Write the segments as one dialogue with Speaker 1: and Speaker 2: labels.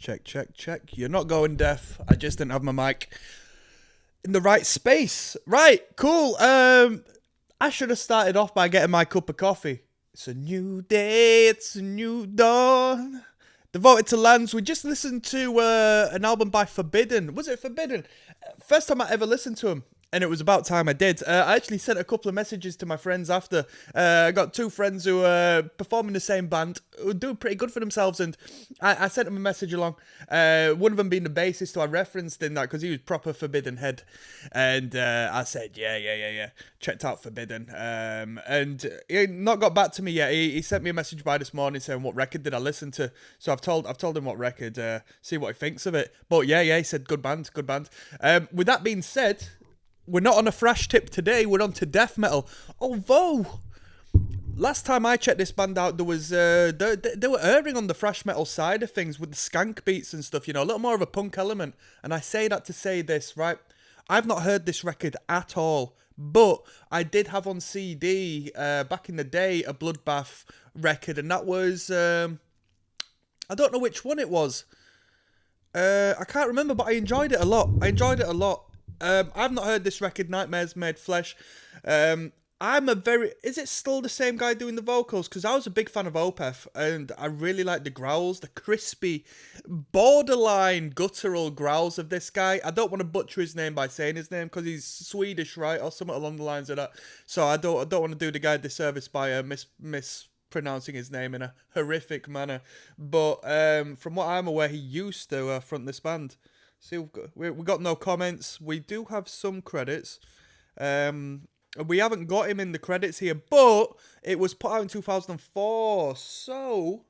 Speaker 1: Check, check, check. You're not going deaf. I just didn't have my mic in the right space. Right, cool. I should have started off by getting my cup of coffee. It's a new day, it's a new dawn. Devoted to Lands. We just listened to an album by Forbidden. Was it Forbidden? First time I ever listened to him. And it was about time I did. I actually sent a couple of messages to my friends after. I got two friends who perform in the same band, who are doing pretty good for themselves, and I sent them a message along. One of them being the bassist, who I referenced in that because he was proper Forbidden head. And I said, yeah. Checked out Forbidden. And he not got back to me yet. He sent me a message by this morning saying what record did I listen to. So I've told him what record, see what he thinks of it. But yeah, he said good band. With that being said, we're not on a thrash tip today, we're on to death metal. Although, last time I checked this band out, there was they were erring on the thrash metal side of things with the skank beats and stuff, you know, a little more of a punk element. And I say that to say this, right? I've not heard this record at all, but I did have on CD back in the day a Bloodbath record, and that was, I don't know which one it was. I can't remember, but I enjoyed it a lot. I've not heard this record, Nightmares Made Flesh. Is it still the same guy doing the vocals? Because I was a big fan of Opeth, and I really like the growls, the crispy, borderline guttural growls of this guy. I don't want to butcher his name by saying his name, because he's Swedish, right? Or something along the lines of that. So I don't want to do the guy a disservice by mispronouncing his name in a horrific manner. But from what I'm aware, he used to front this band. See, we got no comments. We do have some credits. We haven't got him in the credits here, but it was put out in 2004. So,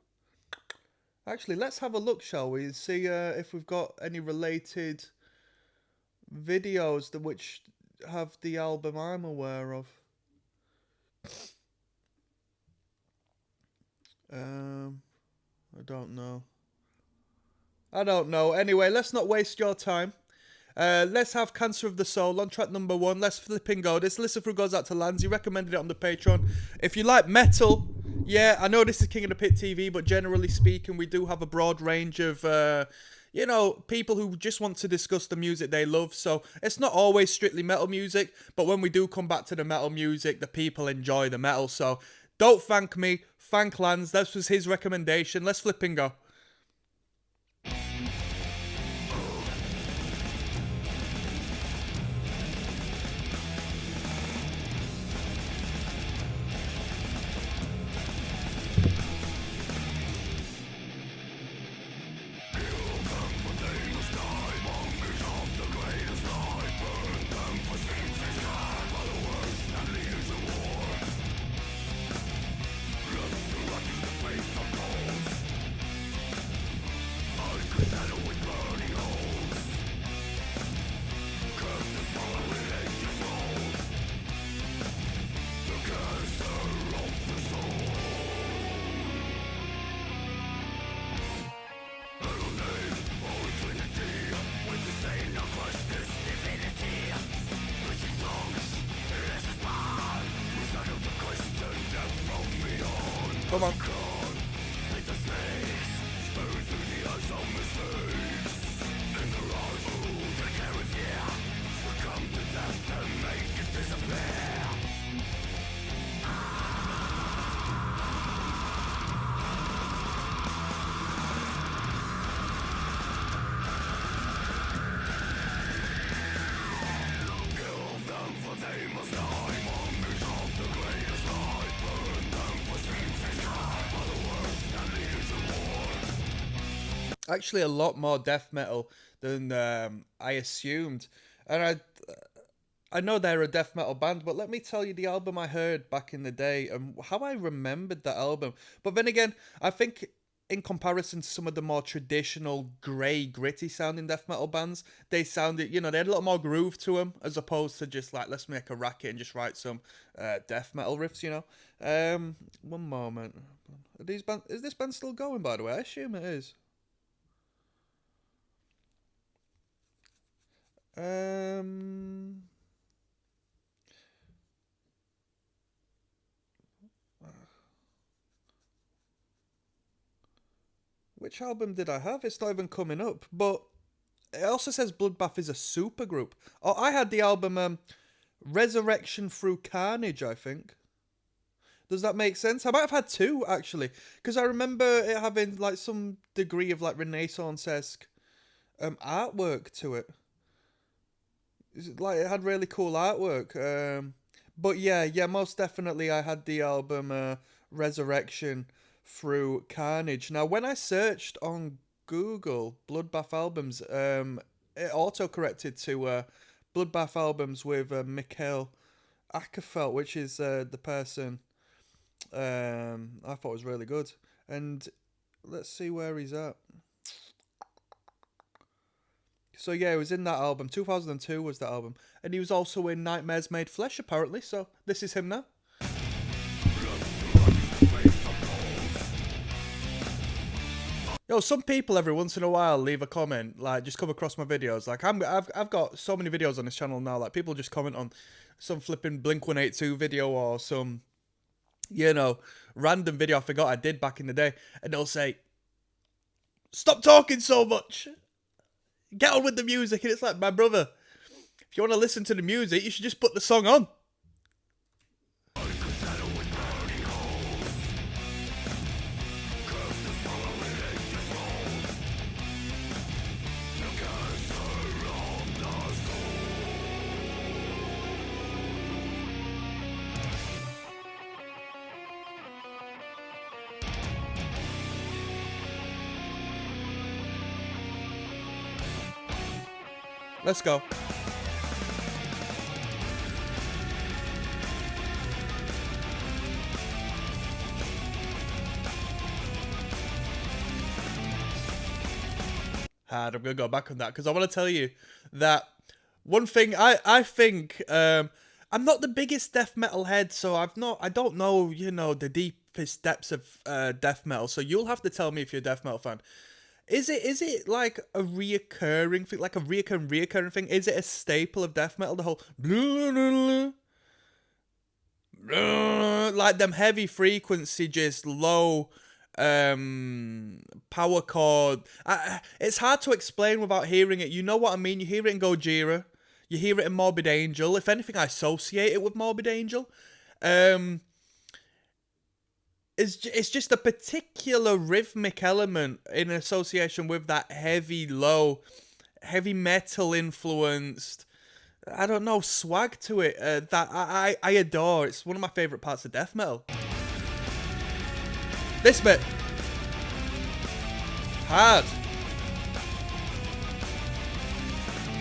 Speaker 1: actually, let's have a look, shall we? And see if we've got any related videos which have the album I'm aware of. I don't know. Anyway, let's not waste your time. Let's have Cancer of the Soul on track number 1. Let's flipping go. This listen through goes out to Lance. He recommended it on the Patreon. If you like metal, yeah, I know this is King of the Pit TV, but generally speaking, we do have a broad range of, people who just want to discuss the music they love. So it's not always strictly metal music, but when we do come back to the metal music, the people enjoy the metal. So don't thank me, thank Lance. This was his recommendation. Let's flipping go. Come on. Actually, a lot more death metal than I assumed. And I know they're a death metal band, but let me tell you the album I heard back in the day and how I remembered that album. But then again, I think in comparison to some of the more traditional grey, gritty sounding death metal bands, they sounded, they had a lot more groove to them as opposed to just like, let's make a racket and just write some death metal riffs, One moment. Is this band still going, by the way? I assume it is. Which album did I have? It's not even coming up. But it also says Bloodbath is a supergroup. Oh, I had the album Resurrection Through Carnage, I think. Does that make sense? I might have had two, actually. Because I remember it having, like, some degree of, like, Renaissance-esque artwork to it. Like, it had really cool artwork. But yeah, most definitely I had the album Resurrection Through Carnage. Now, when I searched on Google Bloodbath albums, it auto-corrected to Bloodbath albums with Mikhail Ackerfeld, which is the person I thought was really good. And let's see where he's at. So yeah, he was in that album. 2002 was that album. And he was also in Nightmares Made Flesh, apparently. So this is him now. Yo, some people every once in a while leave a comment, like, just come across my videos. Like, I've got so many videos on this channel now. Like, people just comment on some flipping Blink-182 video or some, you know, random video I forgot I did back in the day. And they'll say, stop talking so much. Get on with the music. And it's like, my brother, if you want to listen to the music, you should just put the song on. Let's go. Hard. I'm gonna go back on that because I want to tell you that one thing. I think I'm not the biggest death metal head, so I don't know, you know, the deepest depths of death metal. So you'll have to tell me if you're a death metal fan. Is it like a reoccurring thing, like a reoccurring thing? Is it a staple of death metal? The whole like them heavy frequency, just low power chord. It's hard to explain without hearing it. You know what I mean? You hear it in Gojira, you hear it in Morbid Angel. If anything, I associate it with Morbid Angel. It's just a particular rhythmic element in association with that heavy metal influenced, I don't know, swag to it that I adore. It's one of my favourite parts of death metal. This bit. Hard.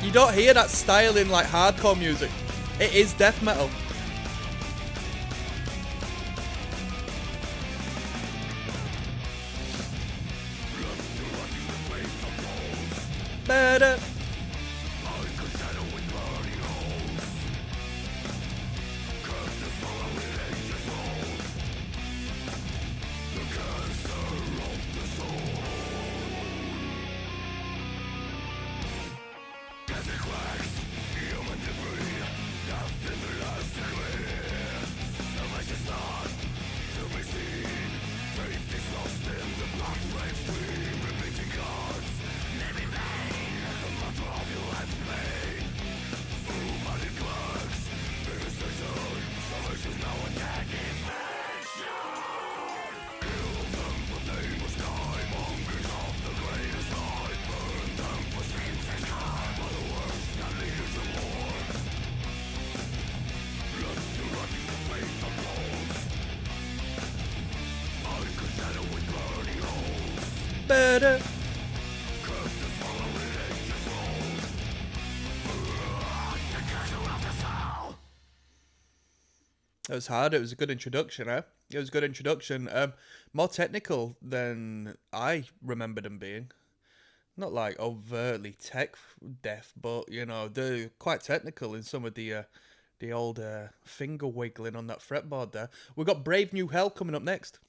Speaker 1: You don't hear that style in like hardcore music. It is death metal. Better. Better. It was hard. It was a good introduction, eh? It was a good introduction. More technical than I remember them being. Not like overtly tech deaf, but you know, they're quite technical in some of the old finger wiggling on that fretboard there. We've got Brave New Hell coming up next.